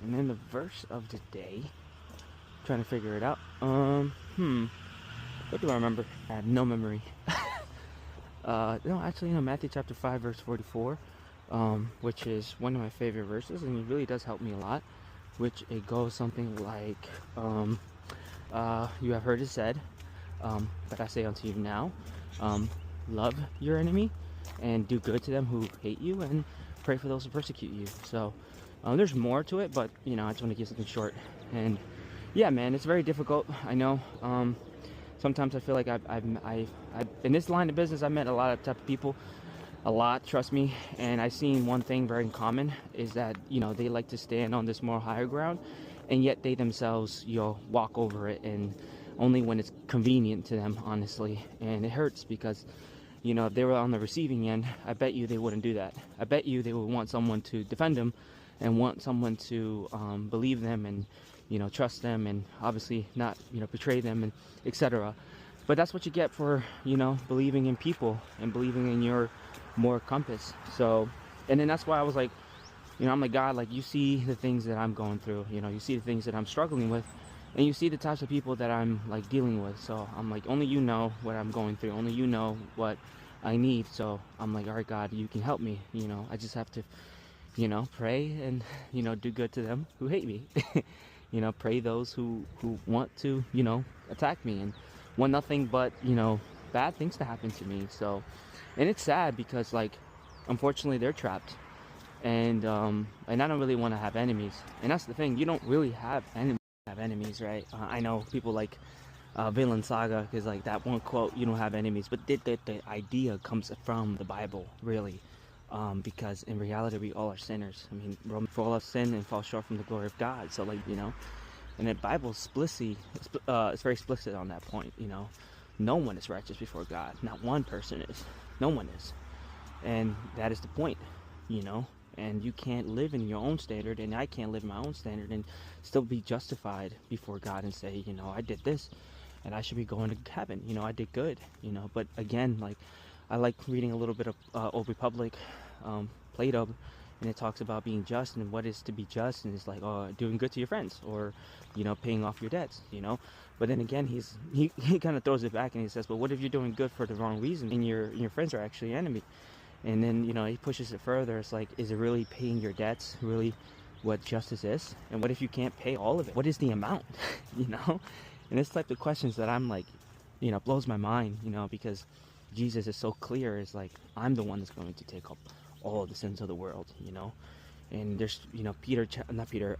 And then the verse of the day, trying to figure it out. What do I remember? I have no memory. No, actually, Matthew chapter 5, verse 44, which is one of my favorite verses, and it really does help me a lot. Which it goes something like, you have heard it said, but I say unto you now, love your enemy, and do good to them who hate you, and pray for those who persecute you. So, there's more to it, but I just want to give something short. And yeah, man, it's very difficult. I know. Sometimes I feel like I've in this line of business, I've met a lot of type of people, a lot, trust me. And I've seen one thing very common is that, they like to stand on this more higher ground, and yet they themselves, walk over it, and only when it's convenient to them, honestly. And it hurts because, if they were on the receiving end, I bet you they wouldn't do that. I bet you they would want someone to defend them and want someone to believe them and, trust them, and obviously not, betray them, and etc. But that's what you get for, believing in people and believing in your more compass. So, and then that's why I was like, I'm like, God, like, you see the things that I'm going through, you see the things that I'm struggling with, and you see the types of people that I'm like dealing with. So I'm like, only you know what I'm going through, only you know what I need. So I'm like, all right, God, you can help me. I just have to, pray and, do good to them who hate me. Pray those who want to, attack me and want nothing but, bad things to happen to me. So, and it's sad because, like, unfortunately they're trapped, and I don't really want to have enemies. And that's the thing, you don't really have enemies, right? I know people like Villain Saga, because like that one quote, you don't have enemies, but the idea comes from the Bible, really. Because in reality, we all are sinners. I mean, for all have sinned and fall short from the glory of God. So, like, and the Bible explicitly, it's very explicit on that point. No one is righteous before God. Not one person is. No one is. And that is the point. And you can't live in your own standard, and I can't live in my own standard and still be justified before God and say, I did this, and I should be going to heaven. I did good. But again, like, I like reading a little bit of Old Republic, Plato, and it talks about being just and what is to be just, and it's like, doing good to your friends, or paying off your debts. But then again, he kind of throws it back and he says, but what if you're doing good for the wrong reason and your friends are actually enemy? And then he pushes it further. It's like, is it really paying your debts really what justice is? And what if you can't pay all of it? What is the amount? And this type of questions that I'm like, blows my mind, because Jesus is so clear. It's like, I'm the one that's going to take up all of the sins of the world, and there's, Peter, not Peter,